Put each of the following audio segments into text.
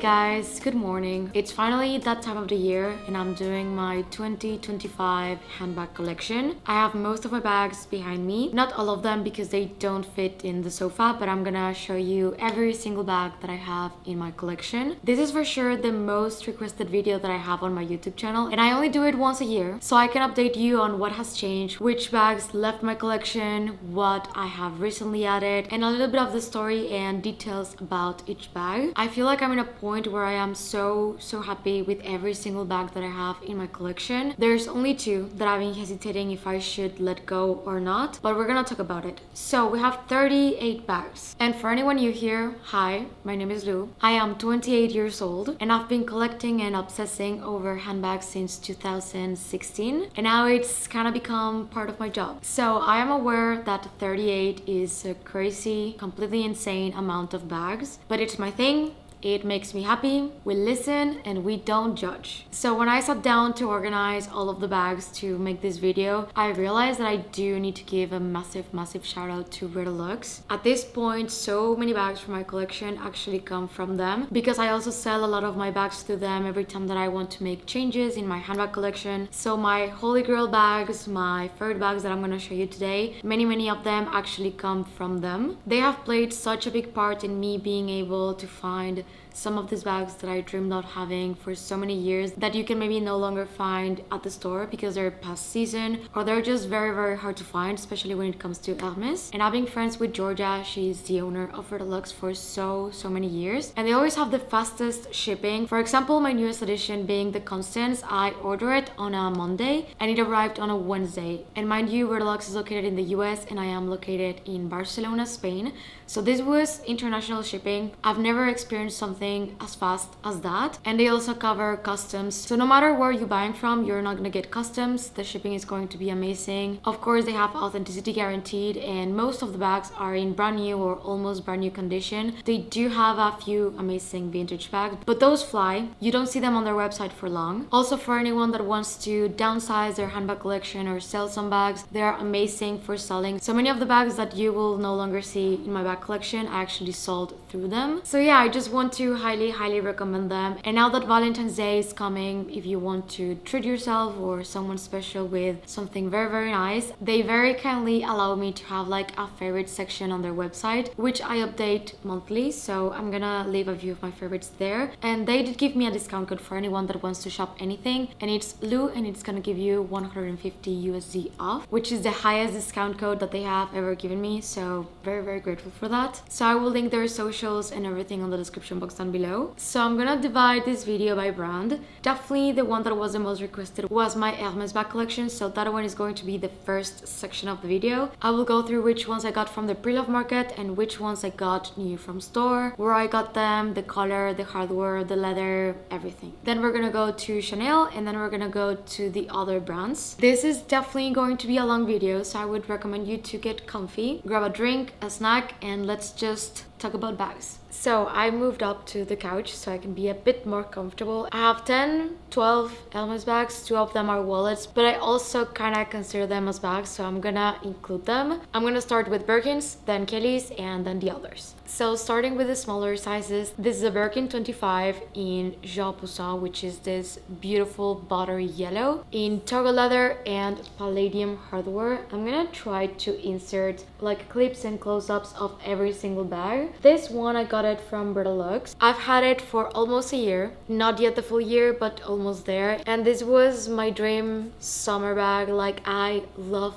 guys, good morning. It's finally that time of the year and I'm doing my 2025 handbag collection. I have most of my bags behind me, not all of them because they don't fit in the sofa, but I'm gonna show you every single bag that I have in my collection. This is for sure the most requested video that I have on my YouTube channel, and I only do it once a year, so I can update you on what has changed, which bags left my collection, what I have recently added, and a little bit of the story and details about each bag. I feel like I'm in a point where I am so happy with every single bag that I have in my collection. There's only two that I've been hesitating if I should let go or not, but we're gonna talk about it. So we have 38 bags, and for anyone new here, hi, my name is Lou. I am 28 years old and I've been collecting and obsessing over handbags since 2016, and now it's kind of become part of my job. So I am aware that 38 is a crazy, completely insane amount of bags, but it's my thing. It makes me happy, we listen, and we don't judge. So when I sat down to organize all of the bags to make this video, I realized that I do need to give a massive shout out to Redolux. At this point, so many bags from my collection actually come from them, because I also sell a lot of my bags to them every time that I want to make changes in my handbag collection. So my holy grail bags, my favorite bags that I'm gonna show you today, many of them actually come from them. They have played such a big part in me being able to find some of these bags that I dreamed of having for so many years that you can maybe no longer find at the store because they're past season or they're just very hard to find, especially when it comes to Hermès. And I've been friends with Georgia, she's the owner of Redolux, for so many years, and they always have the fastest shipping. For example, my newest edition being the Constance, I ordered it on a Monday and it arrived on a Wednesday. And mind you, Redolux is located in the US and I am located in Barcelona, Spain, so this was international shipping. I've never experienced something as fast as that, and they also cover customs, so no matter where you're buying from, you're not gonna get customs. The shipping is going to be amazing. Of course, they have authenticity guaranteed, and most of the bags are in brand new or almost brand new condition. They do have a few amazing vintage bags, but those fly. You don't see them on their website for long. Also, for anyone that wants to downsize their handbag collection or sell some bags, they are amazing for selling. So many of the bags that you will no longer see in my bag collection I actually sold through them. So yeah, I just want to highly recommend them. And now that Valentine's Day is coming, if you want to treat yourself or someone special with something very nice, they very kindly allow me to have like a favorite section on their website, which I update monthly, so I'm gonna leave a few of my favorites there. And they did give me a discount code for anyone that wants to shop anything, and it's Lou, and it's gonna give you 150 USD off, which is the highest discount code that they have ever given me, so very grateful for that. So I will link their socials and everything on the description box down below. So I'm gonna divide this video by brand. Definitely the one that was the most requested was my Hermès Bag Collection, so that one is going to be the first section of the video. I will go through which ones I got from the pre-love market and which ones I got new from store, where I got them, the color, the hardware, the leather, everything. Then we're gonna go to Chanel, and then we're gonna go to the other brands. This is definitely going to be a long video, so I would recommend you to get comfy, grab a drink, a snack, and let's just talk about bags. So I moved up to the couch so I can be a bit more comfortable. I have 12 Hermès bags. 2 of them are wallets, but I also kind of consider them as bags, so I'm gonna include them. I'm gonna start with Birkins, then Kellys, and then the others. So starting with the smaller sizes, this is a Birkin 25 in Jean Poussin, which is this beautiful buttery yellow in toggle leather and palladium hardware. I'm gonna try to insert like clips and close-ups of every single bag. This one I got it from Redolux. I've had it for almost a year, not yet the full year, but almost there. And this was my dream summer bag. Like, I love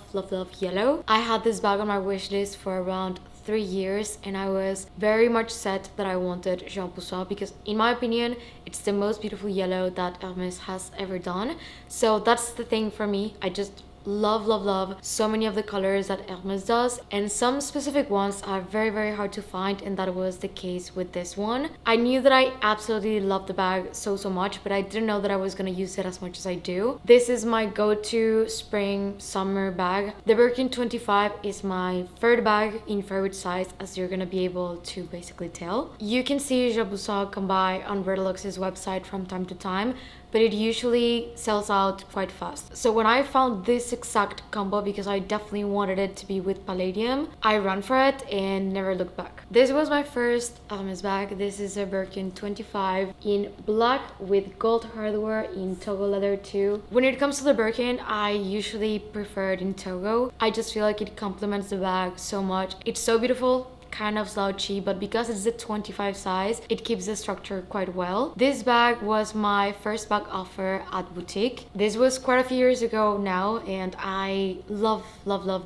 yellow. I had this bag on my wish list for around 3 years, and I was very much set that I wanted Jean Poussin because in my opinion it's the most beautiful yellow that Hermès has ever done. So that's the thing for me. I just love so many of the colors that Hermès does, and some specific ones are very hard to find, and that was the case with this one. I knew that I absolutely loved the bag so much, but I didn't know that I was gonna use it as much as I do. This is my go-to spring summer bag. The Birkin 25 is my third bag in favorite size, as you're gonna be able to basically tell. You can see Jean Poussin come by on Redolux's website from time to time, but it usually sells out quite fast. So when I found this exact combo, because I definitely wanted it to be with palladium, I ran for it and never looked back. This was my first Hermès bag. This is a Birkin 25 in black with gold hardware in Togo leather too. When it comes to the Birkin, I usually prefer it in Togo. I just feel like it complements the bag so much. It's so beautiful, kind of slouchy, but because it's the 25 size, it keeps the structure quite well. This bag was my first bag offer at boutique. This was quite a few years ago now, and I love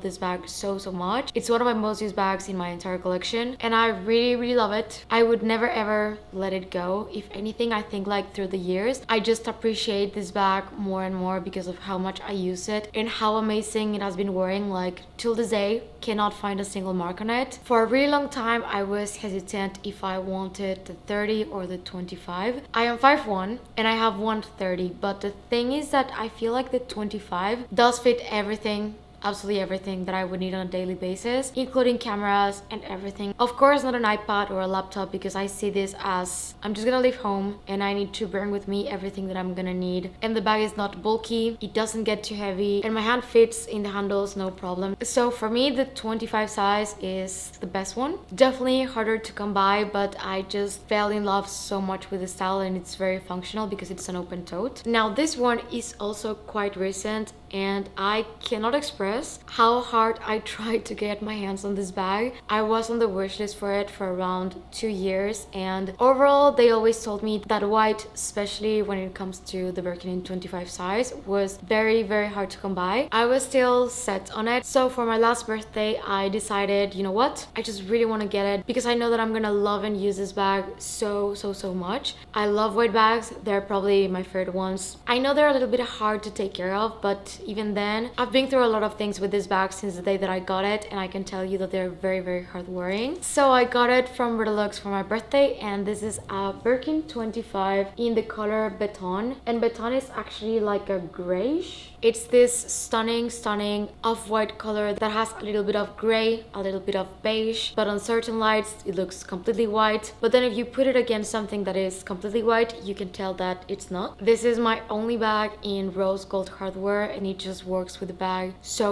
this bag so much. It's one of my most used bags in my entire collection, and I really love it. I would never ever let it go. If anything, I think like through the years, I just appreciate this bag more and more because of how much I use it and how amazing it has been wearing. Like till this day, cannot find a single mark on it. For a really long time, I was hesitant if I wanted the 30 or the 25. I am 5'1" and I have 130, but the thing is that I feel like the 25 does fit everything, absolutely everything that I would need on a daily basis, including cameras and everything. Of course, not an iPad or a laptop, because I see this as I'm just gonna leave home and I need to bring with me everything that I'm gonna need. And the bag is not bulky, it doesn't get too heavy, and my hand fits in the handles, no problem. So for me, the 25 size is the best one. Definitely harder to come by, but I just fell in love so much with the style, and it's very functional because it's an open tote. Now this one is also quite recent, and I cannot express how hard I tried to get my hands on this bag. I was on the wish list for it for around 2 years, and overall they always told me that white, especially when it comes to the Birkin in 25 size, was very hard to come by. I was still set on it, so for my last birthday I decided, you know what, I just really want to get it because I know that I'm gonna love and use this bag so much. I love white bags, they're probably my favorite ones. I know they're a little bit hard to take care of, but even then, I've been through a lot of things with this bag since the day that I got it, and I can tell you that they're very hard wearing. So I got it from Redolux for my birthday, and this is a Birkin 25 in the color Vuitton, and Vuitton is actually like a grayish. It's this stunning off-white color that has a little bit of gray, a little bit of beige, but on certain lights it looks completely white. But then if you put it against something that is completely white, you can tell that it's not. This is my only bag in rose gold hardware, and it just works with the bag so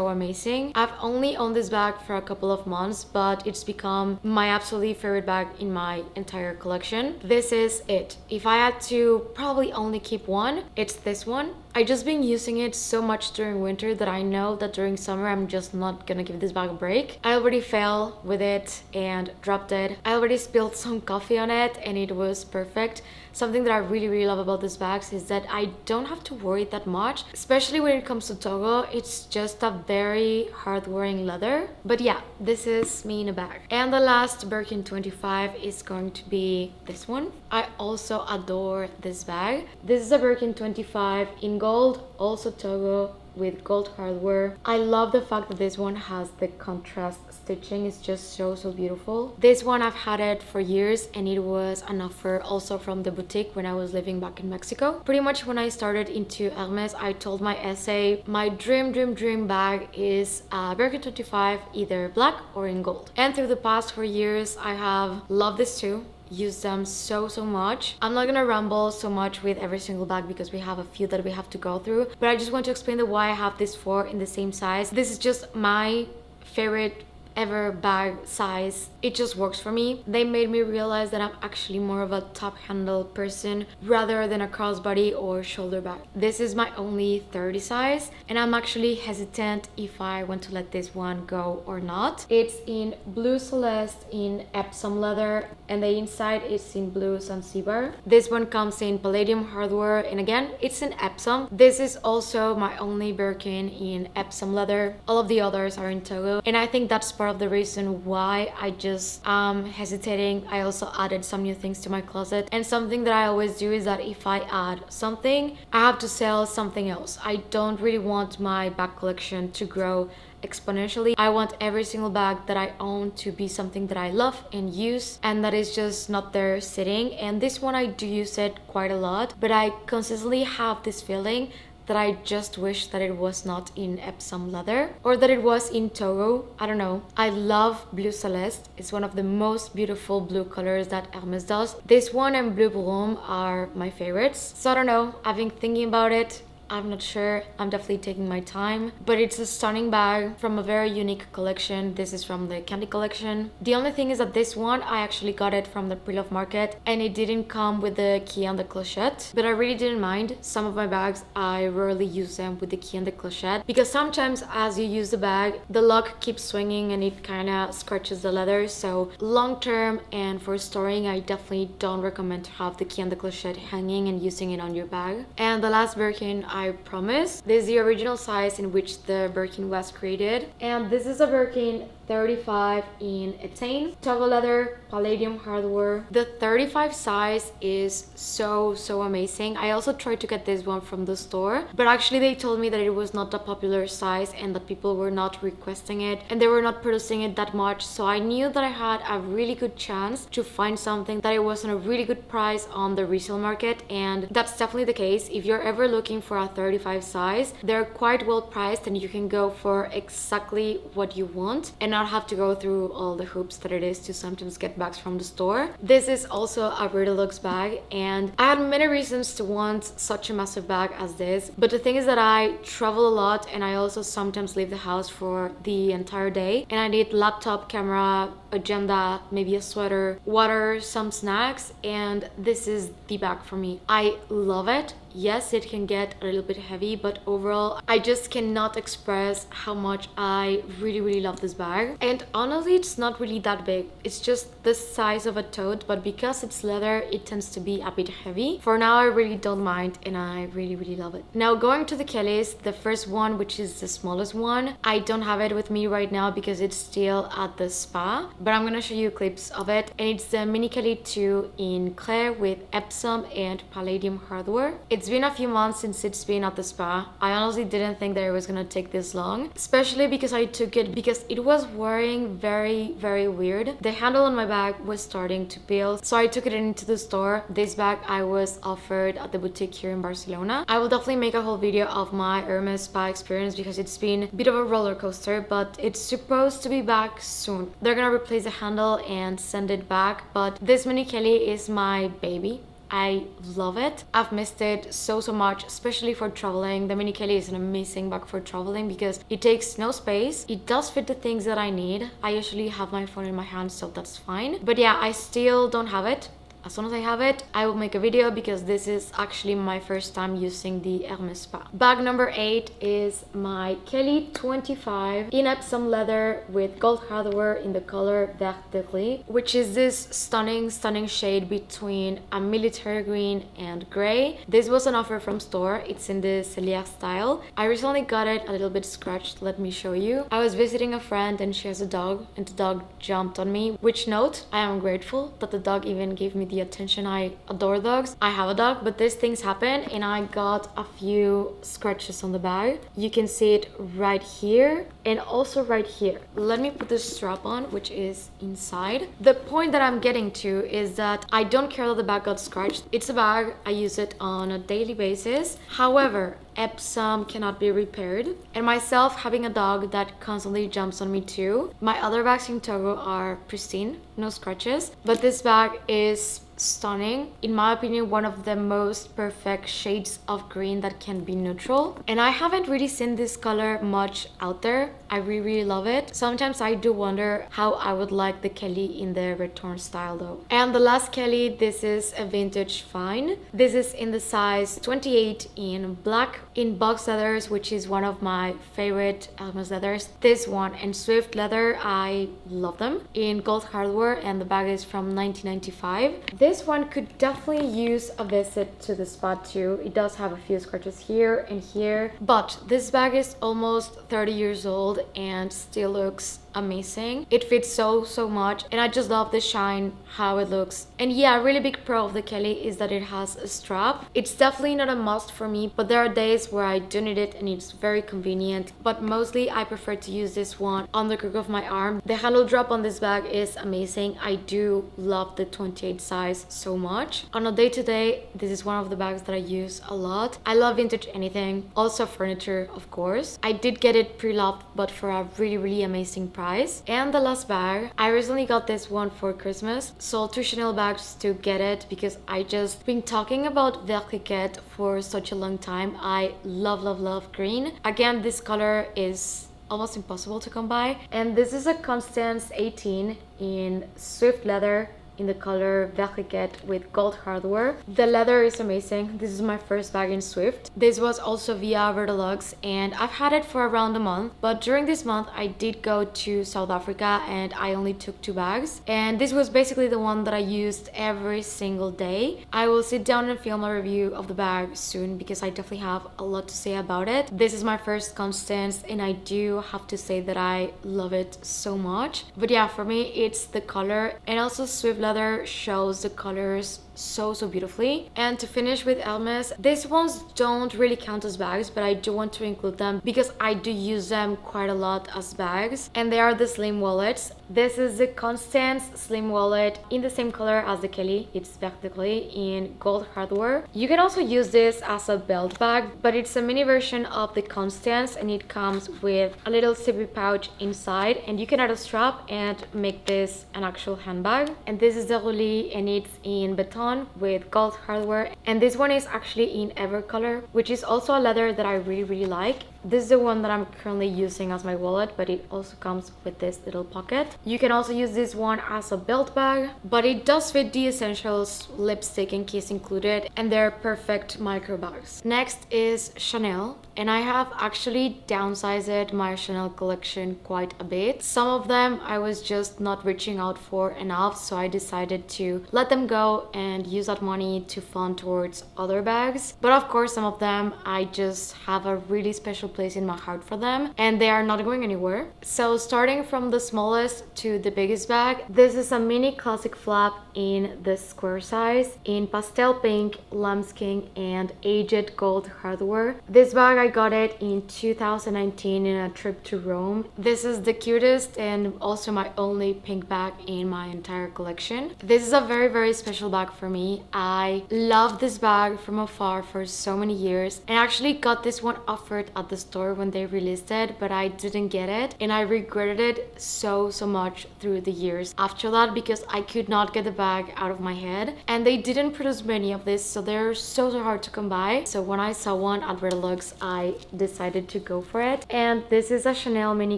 amazing. I've only owned this bag for a couple of months, but it's become my absolutely favorite bag in my entire collection. This is it. If I had to probably only keep one, it's this one. I just been using it so much during winter that I know that during summer I'm just not gonna give this bag a break. I already fell with it and dropped it. I already spilled some coffee on it and it was perfect. Something that I really love about these bags is that I don't have to worry that much, especially when it comes to Togo. It's just a very hard wearing leather. But yeah, this is me in a bag. And the last Birkin 25 is going to be this one. I also adore this bag. This is a Birkin 25 in gold, also Togo, with gold hardware. I love the fact that this one has the contrast stitching. It's just so beautiful. This one I've had it for years, and it was an offer also from the boutique when I was living back in Mexico. Pretty much when I started into Hermes, I told my essay my dream bag is a Birkin 25, either black or in gold. And through the past 4 years I have loved this too, use them so much. I'm not gonna ramble so much with every single bag because we have a few that we have to go through, but I just want to explain the why I have these 4 in the same size. This is just my favorite ever bag size. It just works for me. They made me realize that I'm actually more of a top handle person rather than a crossbody or shoulder bag. This is my only 30 size, and I'm actually hesitant if I want to let this one go or not. It's in blue celeste in Epsom leather, and the inside is in blue Zanzibar. This one comes in palladium hardware, and again, it's in Epsom. This is also my only Birkin in Epsom leather. All of the others are in Togo, and I think that's part of the reason why I just hesitating. I also added some new things to my closet, and something that I always do is that if I add something, I have to sell something else. I don't really want my bag collection to grow exponentially. I want every single bag that I own to be something that I love and use, and that is just not there sitting. And this one, I do use it quite a lot, but I consistently have this feeling that I just wish that it was not in Epsom leather or that it was in Togo. I don't know. I love blue celeste. It's one of the most beautiful blue colors that Hermès does. This one and blue bloom are my favorites. So I don't know. I've been thinking about it. I'm not sure. I'm definitely taking my time. But it's a stunning bag from a very unique collection. This is from the Candy collection. The only thing is that this one, I actually got it from the pre-love market and it didn't come with the key and the clochette. But I really didn't mind. Some of my bags, I rarely use them with the key and the clochette because sometimes as you use the bag, the lock keeps swinging and it kind of scratches the leather. So long term and for storing, I definitely don't recommend to have the key and the clochette hanging and using it on your bag. And the last Birkin, I promise. This is the original size in which the Birkin was created. And this is a Birkin 35 in Etienne. Togo leather, palladium hardware. The 35 size is so amazing. I also tried to get this one from the store, but actually they told me that it was not a popular size and that people were not requesting it and they were not producing it that much. So I knew that I had a really good chance to find something that it was on a really good price on the resale market, and that's definitely the case. If you're ever looking for a 35 size, they're quite well priced and you can go for exactly what you want and not have to go through all the hoops that it is to sometimes get bags from the store. This is also a really luxe bag and I had many reasons to want such a massive bag as this, but the thing is that I travel a lot and I also sometimes leave the house for the entire day and I need laptop, camera, agenda, maybe a sweater, water, some snacks, and this is the bag for me. I love it. Yes, it can get a little bit heavy, but overall I just cannot express how much I really love this bag. And honestly, it's not really that big. It's just the size of a tote, but because it's leather, it tends to be a bit heavy. For now, I really don't mind and I really love it. Now going to the Kellys, the first one, which is the smallest one, I don't have it with me right now because it's still at the spa, but I'm gonna show you clips of it. And it's the Mini Kelly 2 in Claire with Epsom and palladium hardware. It's been a few months since it's been at the spa. I honestly didn't think that it was gonna take this long, especially because I took it because it was wearing very weird. The handle on my bag was starting to peel, so I took it into the store. This bag I was offered at the boutique here in Barcelona. I will definitely make a whole video of my Hermès spa experience because it's been a bit of a roller coaster, but it's supposed to be back soon. They're gonna replace the handle and send it back, but this Mini Kelly is my baby. I love it. I've missed it so much, especially for traveling. The Mini Kelly is an amazing bag for traveling because it takes no space. It does fit the things that I need. I usually have my phone in my hand, so that's fine. But yeah, I still don't have it. As soon as I have it, I will make a video because this is actually my first time using the Hermès spa. Bag number 8 is my Kelly 25 in Epsom leather with gold hardware in the color Vert de Gris, which is this stunning shade between a military green and gray. This was an offer from store. It's in the Cellier style. I recently got it a little bit scratched. Let me show you. I was visiting a friend and she has a dog and the dog jumped on me, which note, I am grateful that the dog even gave me the attention. I adore dogs. I have a dog, but these things happen and I got a few scratches on the bag. You can see it right here and also right here. Let me put this strap on, which is inside. The point that I'm getting to is that I don't care that the bag got scratched. It's a bag. I use it on a daily basis. However, Epsom cannot be repaired, and myself having a dog that constantly jumps on me too. My other bags in Togo are pristine, no scratches, but this bag is stunning. In my opinion, one of the most perfect shades of green that can be neutral, and I haven't really seen this color much out there. I really love it. Sometimes I do wonder how I would like the Kelly in the return style though. And the last Kelly, this is a vintage fine. This is in the size 28 in black in box leathers, which is one of my favorite Hermès leathers. This one and Swift leather, I love them, in gold hardware, and the bag is from 1995. This one could definitely use a visit to the spa too. It does have a few scratches here and here, but this bag is almost 30 years old and still looks amazing. It fits so much, and I just love the shine, how it looks. And yeah, a really big pro of the Kelly is that it has a strap. It's definitely not a must for me, but there are days where I do need it and it's very convenient. But mostly I prefer to use this one on the crook of my arm. The handle drop on this bag is amazing. I do love the 28 size so much. On a day-to-day, this is one of the bags that I use a lot. I love vintage anything, also furniture, of course. I did get it pre-loved, but for a really amazing price. And the last bag, I recently got this one for Christmas. Sold 2 Chanel bags to get it because I just been talking about Vertiquette for such a long time. I love green. Again, this color is almost impossible to come by. And this is a Constance 18 in Swift leather in the color Vertiquette with gold hardware. The leather is amazing. This is my first bag in Swift. This was also via Vertilux and I've had it for around a month, but during this month I did go to South Africa and I only took 2 bags, and this was basically the one that I used every single day. I will sit down and film a review of the bag soon because I definitely have a lot to say about it. This is my first Constance and I do have to say that I love it so much. But yeah, for me it's the color, and also Swift leather shows the colors so beautifully. And to finish with Hermès, these ones don't really count as bags, but I do want to include them because I do use them quite a lot as bags, and they are the slim wallets. This is the Constance slim wallet in the same color as the Kelly. It's vertically in gold hardware. You can also use this as a belt bag, but it's a mini version of the Constance and it comes with a little zippy pouch inside, and you can add a strap and make this an actual handbag. And this is the Roulis and it's in Vuitton with gold hardware, and this one is actually in Ever color, which is also a leather that I really like. This is the one that I'm currently using as my wallet, but it also comes with this little pocket. You can also use this one as a belt bag, but it does fit the essentials, lipstick and keys included, and they're perfect micro bags. Next is Chanel, and I have actually downsized my Chanel collection quite a bit. Some of them I was just not reaching out for enough, so I decided to let them go and use that money to fund towards other bags. But of course, some of them I just have a really special place in my heart for them and they are not going anywhere. So starting from the smallest to the biggest bag, this is a mini classic flap in the square size in pastel pink, lambskin and aged gold hardware. This bag I got it in 2019 in a trip to Rome. This is the cutest and also my only pink bag in my entire collection. This is a very special bag for me. I love this bag from afar for so many years, and I actually got this one offered at the store when they released it, but I didn't get it and I regretted it so much through the years after that because I could not get the bag out of my head, and they didn't produce many of this, so they're so hard to come by. So when I saw one at Vertilux, I decided to go for it. And this is a Chanel mini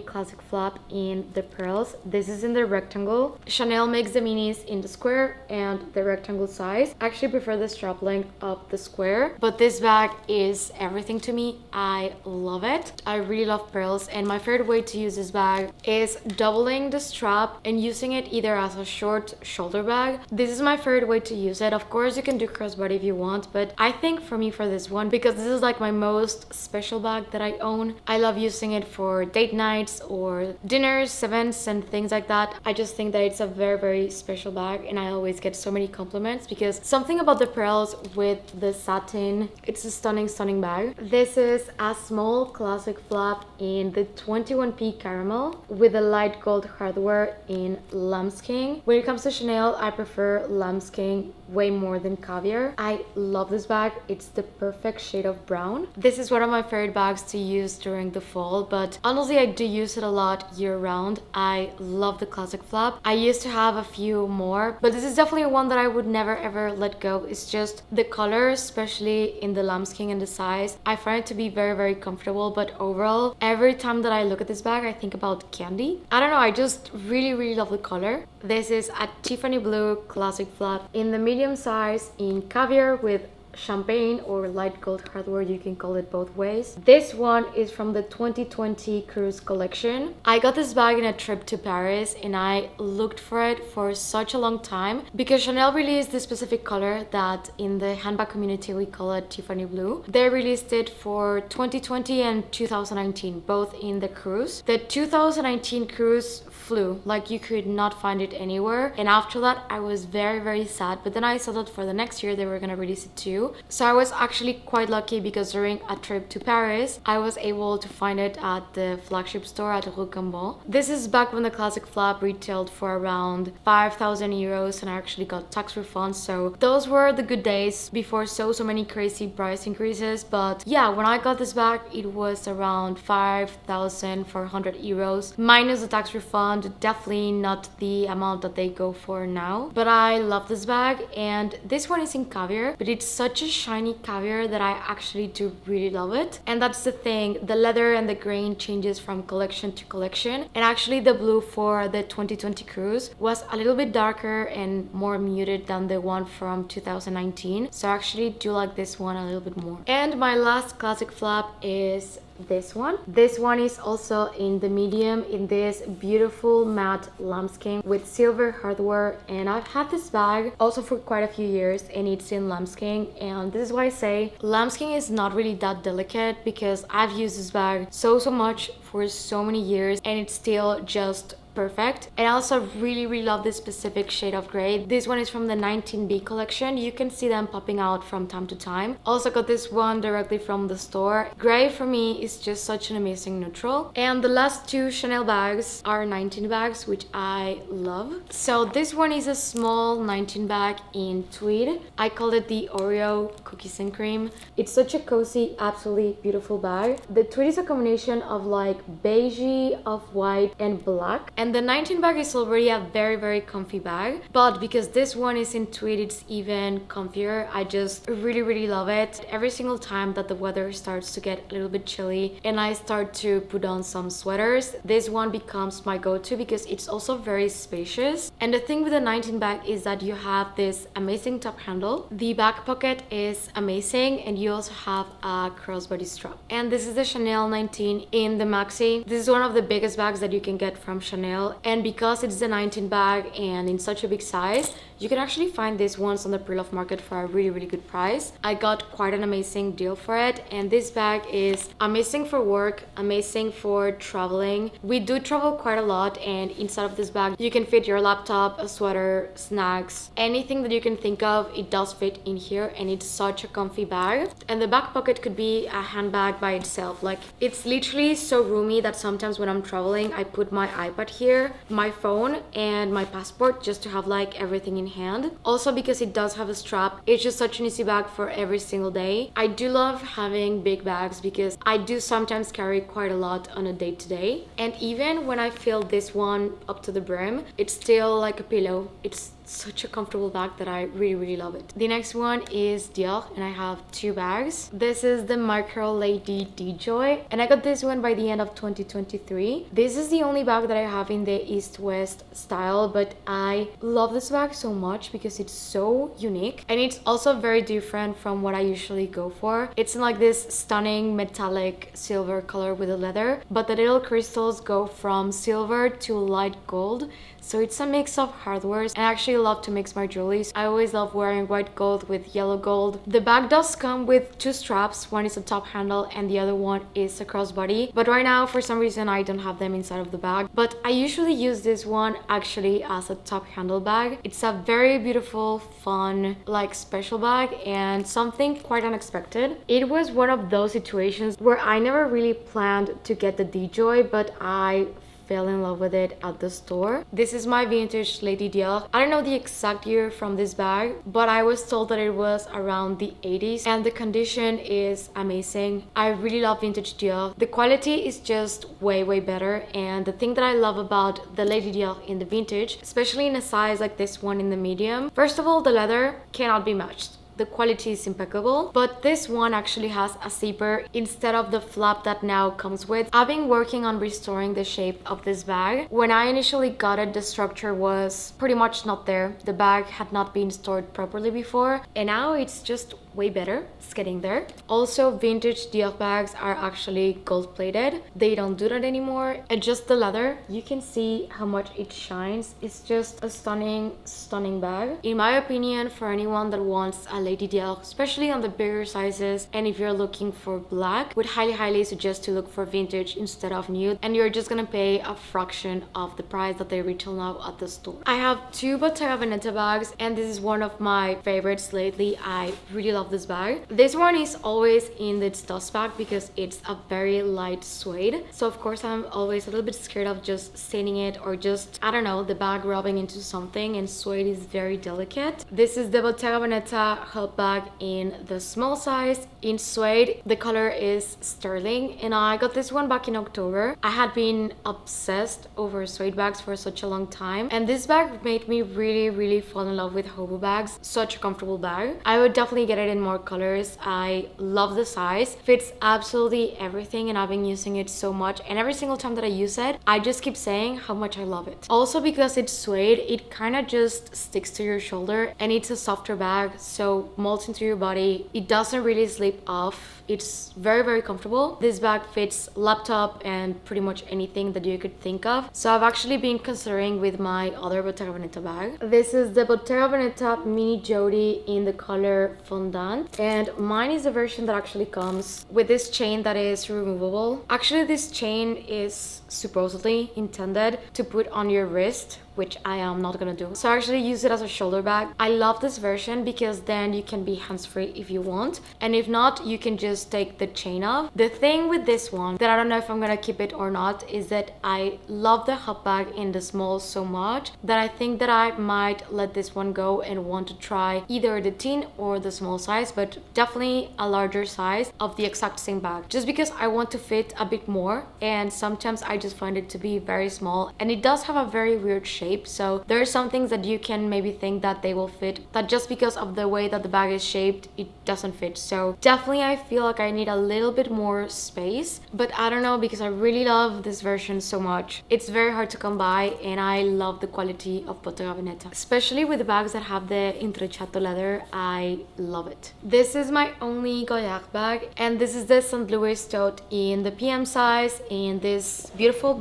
classic flap in the pearls. This is in the rectangle. Chanel makes the minis in the square and the rectangle size. I actually prefer the strap length of the square, but this bag is everything to me. I love it. I really love pearls, and my favorite way to use this bag is doubling the strap and using it either as a short shoulder bag. This is my favorite way to use it. Of course you can do crossbody if you want, but I think for me, for this one, because this is like my most special bag that I own, I love using it for date nights or dinners, events and things like that. I just think that it's a very special bag, and I always get so many compliments because something about the pearls with the satin, it's a stunning bag. This is a small classic flap in the 21p caramel with a light gold hardware in lambskin. When it comes to Chanel, I prefer lambskin way more than caviar. I love this bag. It's the perfect shade of brown. This is one of my favorite bags to use during the fall, but honestly I do use it a lot year round. I love the classic flap. I used to have a few more, but this is definitely one that I would never ever let go. It's just the color, especially in the lambskin and the size. I find it to be very comfortable, but overall every time that I look at this bag I think about candy. I don't know, I just really love the color. This is a Tiffany blue classic flap in the medium size in caviar with champagne or light gold hardware, you can call it both ways. This one is from the 2020 cruise collection. I got this bag in a trip to Paris and I looked for it for such a long time because Chanel released this specific color that in the handbag community we call it Tiffany blue. They released it for 2020 and 2019, both in the cruise. The 2019 cruise flew. Like, you could not find it anywhere. And after that, I was very sad. But then I saw that for the next year, they were gonna release it too. So I was actually quite lucky because during a trip to Paris, I was able to find it at the flagship store at Rocambole. This is back when the classic flap retailed for around 5,000 euros, and I actually got tax refunds. So those were the good days before so many crazy price increases. But yeah, when I got this bag, it was around 5,400 euros minus the tax refund. Definitely not the amount that they go for now, but I love this bag. And this one is in caviar, but it's such a shiny caviar that I actually do really love it. And that's the thing, the leather and the grain changes from collection to collection. And actually the blue for the 2020 cruise was a little bit darker and more muted than the one from 2019, so I actually do like this one a little bit more. And my last classic flap is this one. This one is also in the medium, in this beautiful matte lambskin with silver hardware. And I've had this bag also for quite a few years, and it's in lambskin. And this is why I say lambskin is not really that delicate, because I've used this bag so much for so many years, and it's still just perfect. And I also really love this specific shade of gray. This one is from the 19B collection. You can see them popping out from time to time. Also got this one directly from the store. Gray for me is just such an amazing neutral. And the last two Chanel bags are 19 bags, which I love. So this one is a small 19 bag in tweed. I call it the Oreo cookies and cream. It's such a cozy, absolutely beautiful bag. The tweed is a combination of like beigey, off-white and black. And the 19 bag is already a very comfy bag, but because this one is in tweed, it's even comfier. I just really love it. Every single time that the weather starts to get a little bit chilly and I start to put on some sweaters, this one becomes my go-to because it's also very spacious. And the thing with the 19 bag is that you have this amazing top handle. The back pocket is amazing, and you also have a crossbody strap. And this is the Chanel 19 in the maxi. This is one of the biggest bags that you can get from Chanel. And because it's the 19 bag and in such a big size, you can actually find these ones on the pre-loved market for a really good price. I got quite an amazing deal for it, and this bag is amazing for work, amazing for traveling. We do travel quite a lot, and inside of this bag you can fit your laptop, a sweater, snacks, anything that you can think of. It does fit in here, and it's such a comfy bag. And the back pocket could be a handbag by itself. Like, it's literally so roomy that sometimes when I'm traveling, I put my iPad here, my phone and my passport, just to have like everything in hand. Also because it does have a strap, it's just such an easy bag for every single day. I do love having big bags because I do sometimes carry quite a lot on a day-to-day, and even when I fill this one up to the brim, it's still like a pillow. It's such a comfortable bag that I really love it. The next one is Dior, and I have two bags. This is the Micro Lady D-Joy, and I got this one by the end of 2023. This is the only bag that I have in the East-West style, but I love this bag so much because it's so unique, and it's also very different from what I usually go for. It's in like this stunning metallic silver color with the leather, but the little crystals go from silver to light gold. So it's a mix of hardwares, and I actually love to mix my jewelries. I always love wearing white gold with yellow gold. The bag does come with two straps. One is a top handle and the other one is a crossbody. But right now, for some reason, I don't have them inside of the bag. But I usually use this one actually as a top handle bag. It's a very beautiful, fun, like special bag, and something quite unexpected. It was one of those situations where I never really planned to get the D-Joy, but I fell in love with it at the store. This is my vintage Lady Dior. I don't know the exact year from this bag, but I was told that it was around the 80s, and the condition is amazing. I really love vintage Dior. The quality is just way better, and the thing that I love about the Lady Dior in the vintage, especially in a size like this one in the medium, first of all, the leather cannot be matched. The quality is impeccable, but this one actually has a zipper instead of the flap that now comes with. I've been working on restoring the shape of this bag. When I initially got it, the structure was pretty much not there. The bag had not been stored properly before, and now it's just way better. It's getting there. Also, vintage Dior bags are actually gold plated. They don't do that anymore. And just the leather, you can see how much it shines. It's just a stunning bag. In my opinion, for anyone that wants a Lady Dior, especially on the bigger sizes, and if you're looking for black, would highly suggest to look for vintage instead of nude, and you're just gonna pay a fraction of the price that they retail now at the store. I have two Bottega Veneta bags, and this is one of my favorites lately. I really love this bag. This one is always in its dust bag because it's a very light suede. So of course I'm always a little bit scared of just staining it or just, I don't know, the bag rubbing into something, and suede is very delicate. This is the Bottega Veneta handbag in the small size in suede. The color is sterling, and I got this one back in October. I had been obsessed over suede bags for such a long time, and this bag made me really fall in love with hobo bags. Such a comfortable bag. I would definitely get it in more colors. I love the size. Fits absolutely everything, and I've been using it so much, and every single time that I use it, I just keep saying how much I love it. Also, because it's suede, it kind of just sticks to your shoulder, and it's a softer bag, so molds into your body. It doesn't really slip off. It's very comfortable. This bag fits laptop and pretty much anything that you could think of. So I've actually been considering with my other Bottega Veneta bag. This is the Bottega Veneta Mini Jody in the color Fondant, and mine is the version that actually comes with this chain that is removable. Actually, this chain is supposedly intended to put on your wrist, which I am not gonna do. So I actually use it as a shoulder bag. I love this version because then you can be hands-free if you want, and if not, you can just take the chain off. The thing with this one that I don't know if I'm gonna keep it or not is that I love the hub bag in the small so much that I think that I might let this one go and want to try either the teen or the small size, but definitely a larger size of the exact same bag, just because I want to fit a bit more, and sometimes I just find it to be very small, and it does have a very weird shape. So there are some things that you can maybe think that they will fit, that just because of the way that the bag is shaped, it doesn't fit. So definitely I feel like I need a little bit more space, but I don't know, because I really love this version so much. It's very hard to come by, and I love the quality of Bottega Veneta, especially with the bags that have the intrecciato leather. I love it. This is my only Goyard bag, and this is the St. Louis tote in the PM size in this beautiful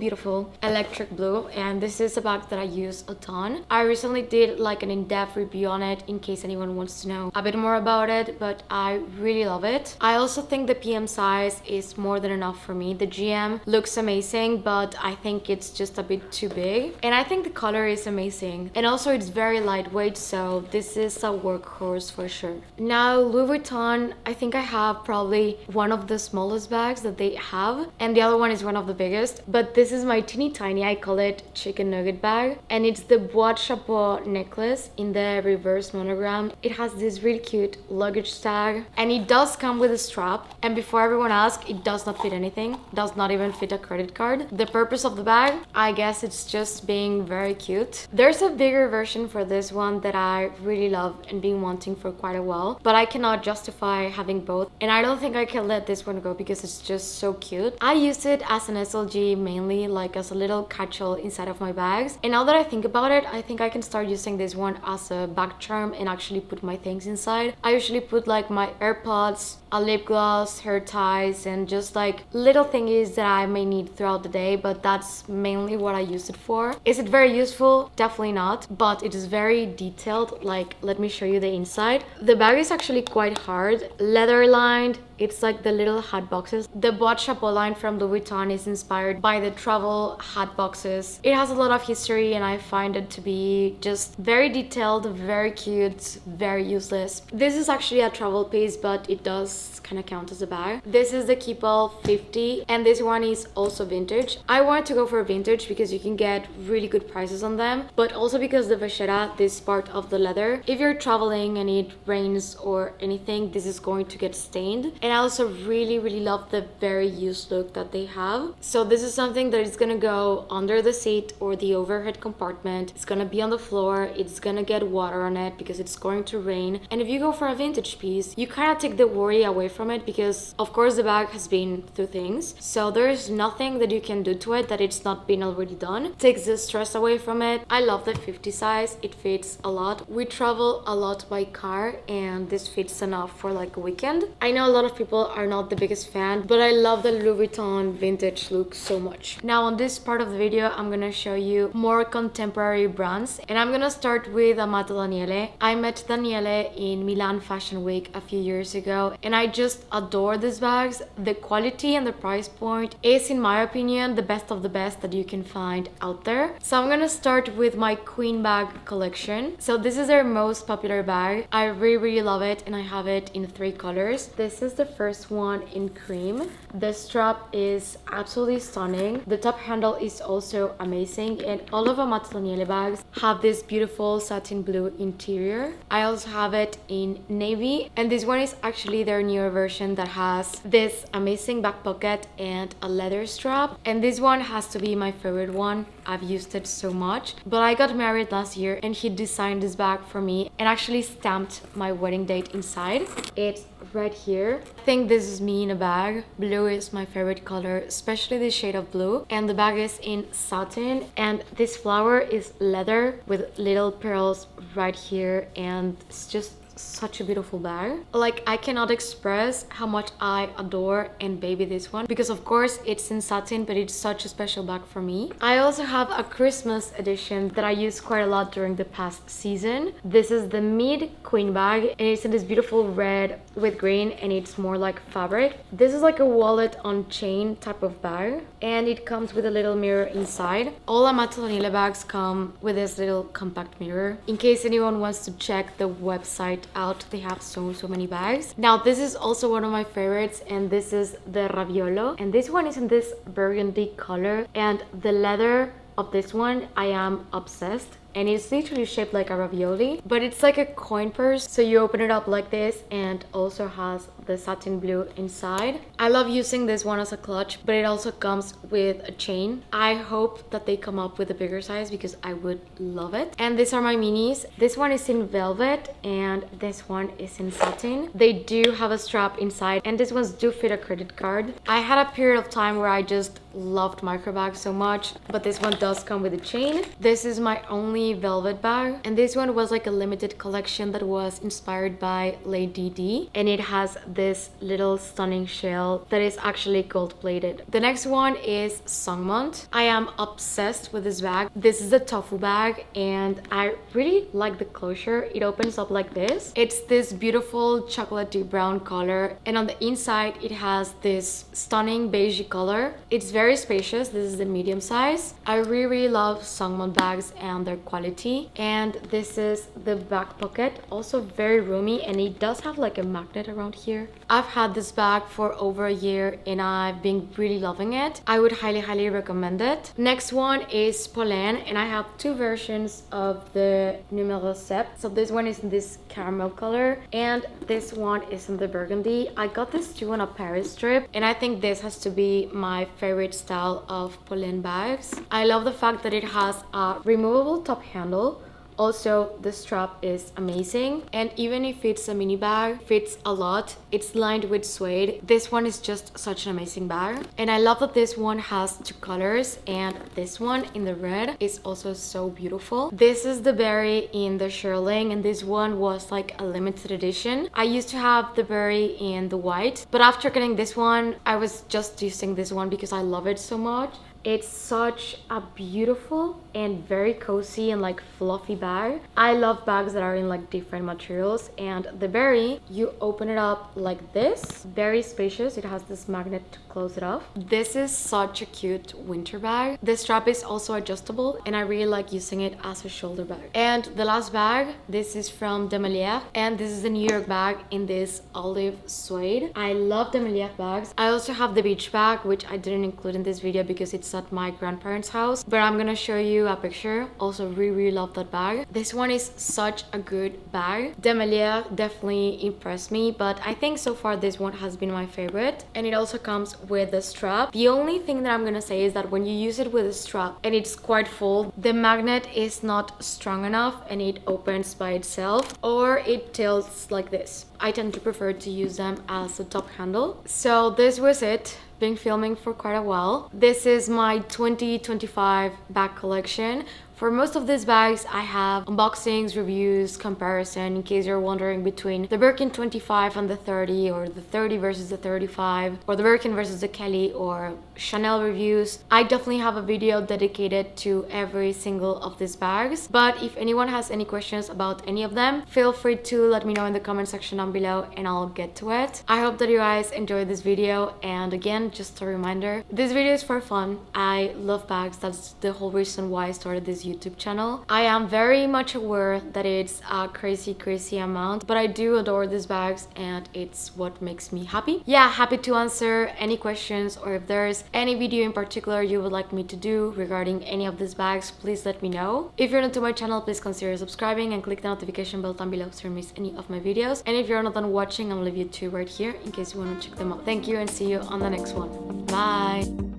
electric blue, and this is a bag that I use a ton. I recently did like an in-depth review on it in case anyone wants to know a bit more about it, but I really love it. I also think the PM size is more than enough for me. The GM looks amazing, but I think it's just a bit too big, and I think the color is amazing, and also it's very lightweight, so this is a workhorse for sure. Now Louis Vuitton, I think I have probably one of the smallest bags that they have, and the other one is one of the biggest, but this is my teeny tiny, I call it chicken nugget bag, and it's the Bois de Chapeau necklace in the reverse monogram. It has this really cute luggage tag, and it does come with a strap, and before everyone asks, it does not fit anything, does not even fit a credit card. The purpose of the bag, I guess it's just being very cute. There's a bigger version for this one that I really love and been wanting for quite a while, but I cannot justify having both, and I don't think I can let this one go because it's just so cute. I used it as an SLG mainly, like as a little catch-all inside of my bags, and now that I think about it, I think I can start using this one as a bag charm and actually put my things inside. I usually put like my AirPods, a lip gloss, hair ties, and just like little thingies that I may need throughout the day, but that's mainly what I use it for. Is it very useful? Definitely not, but it is very detailed. Like, let me show you the inside. The bag is actually quite hard, leather lined. It's like the little hat boxes. The Bois de Chapeau line from Louis Vuitton is inspired by the travel hat boxes. It has a lot of history, and I find it to be just very detailed, very cute, very useless. This is actually a travel piece, but it does kind of count as a bag. This is the Keepall 50, and this one is also vintage. I wanted to go for vintage because you can get really good prices on them, but also because the vachetta, this part of the leather, if you're traveling and it rains or anything, this is going to get stained. And I also really love the very used look that they have. So this is something that is gonna go under the seat or the overhead compartment. It's gonna be on the floor. It's gonna get water on it because it's going to rain. And if you go for a vintage piece, you kind of take the worry away from it because of course the bag has been through things. So there's nothing that you can do to it that it's not been already done. It takes the stress away from it. I love the 50 size. It fits a lot. We travel a lot by car and this fits enough for like a weekend. I know a lot of people are not the biggest fan, but I love the Louis Vuitton vintage look so much. Now on this part of the video, I'm gonna show you more contemporary brands and I'm gonna start with Amato Daniele. I met Daniele in Milan Fashion Week a few years ago and I just adore these bags. The quality and the price point is, in my opinion, the best of the best that you can find out there. So I'm gonna start with my Queen Bag collection. So this is their most popular bag. I really love it and I have it in 3 colors. This is the first one in cream. The strap is absolutely stunning. The top handle is also amazing and all of Amato Daniele bags have this beautiful satin blue interior. I also have it in navy and this one is actually their newer version that has this amazing back pocket and a leather strap, and this one has to be my favorite one. I've used it so much, but I got married last year and he designed this bag for me and actually stamped my wedding date inside. It's right here. I think this is me in a bag. Blue is my favorite color, especially this shade of blue, and the bag is in satin and this flower is leather with little pearls right here, and it's just such a beautiful bag. Like, I cannot express how much I adore and baby this one because of course it's in satin, but it's such a special bag for me. I also have a Christmas edition that I use quite a lot during the past season. This is the mid Queen bag and it's in this beautiful red with green and it's more like fabric. This is like a wallet on chain type of bag and it comes with a little mirror inside. All Amato Daniele bags come with this little compact mirror. In case anyone wants to check the website out, they have so many bags. Now this is also one of my favorites and this is the Raviolo and this one is in this burgundy color and the leather of this one I am obsessed. And it's literally shaped like a ravioli, but it's like a coin purse, so you open it up like this and also has the satin blue inside. I love using this one as a clutch, but it also comes with a chain. I hope that they come up with a bigger size because I would love it. And these are my minis. This one is in velvet and this one is in satin. They do have a strap inside and these ones do fit a credit card. I had a period of time where I just loved micro bags so much, but this one does come with a chain. This is my only velvet bag and this one was like a limited collection that was inspired by Lady D and it has this little stunning shell that is actually gold plated. The next one is Songmont. I am obsessed with this bag. This is the tofu bag and I really like the closure. It opens up like this. It's this beautiful chocolatey brown color and on the inside it has this stunning beige color. It's very spacious. This is the medium size. I really love Songmont bags and their quality. And this is the back pocket, also very roomy and it does have like a magnet around here. I've had this bag for over a year and I've been really loving it. I would highly recommend it. Next one is Polène and I have 2 versions of the numero 7. So this one is in this caramel color and this one is in the burgundy. I got this too on a Paris trip and I think this has to be my favorite style of Polène bags. I love the fact that it has a removable top handle. Also, the strap is amazing and even if it's a mini bag, fits a lot. It's lined with suede. This one is just such an amazing bag and I love that this one has 2 colors and this one in the red is also so beautiful. This is the berry in the shearling and this one was like a limited edition. I used to have the berry in the white, but after getting this one, I was just using this one because I love it so much. It's such a beautiful and very cozy and like fluffy bag. I love bags that are in like different materials and the berry, you open it up like this. Very spacious. It has this magnet to close it off. This is such a cute winter bag. The strap is also adjustable and I really like using it as a shoulder bag. And the last bag, this is from Demellier and this is the New York bag in this olive suede. I love Demellier bags. I also have the beach bag, which I didn't include in this video because it's it's at my grandparents' house, but I'm gonna show you a picture. Also really love that bag. This one is such a good bag. Demellier definitely impressed me, but I think so far this one has been my favorite. And it also comes with a strap. The only thing that I'm gonna say is that when you use it with a strap and it's quite full, the magnet is not strong enough and it opens by itself, or it tilts like this. I tend to prefer to use them as a top handle. So this was it. Been filming for quite a while. This is my 2025 bag collection. For most of these bags, I have unboxings, reviews, comparison, in case you're wondering between the Birkin 25 and the 30, or the 30 versus the 35, or the Birkin versus the Kelly, or Chanel reviews. I definitely have a video dedicated to every single of these bags. But if anyone has any questions about any of them, feel free to let me know in the comment section down below and I'll get to it. I hope that you guys enjoyed this video, and again, just a reminder, this video is for fun. I love bags. That's the whole reason why I started this YouTube channel. I am very much aware that it's a crazy amount, but I do adore these bags and it's what makes me happy. Yeah, happy to answer any questions, or if there's any video in particular you would like me to do regarding any of these bags, please let me know. If you're new to my channel, please consider subscribing and click the notification bell down below so you don't miss any of my videos. And if you're not done watching, I'll leave you two right here in case you want to check them out. Thank you and see you on the next one. Bye!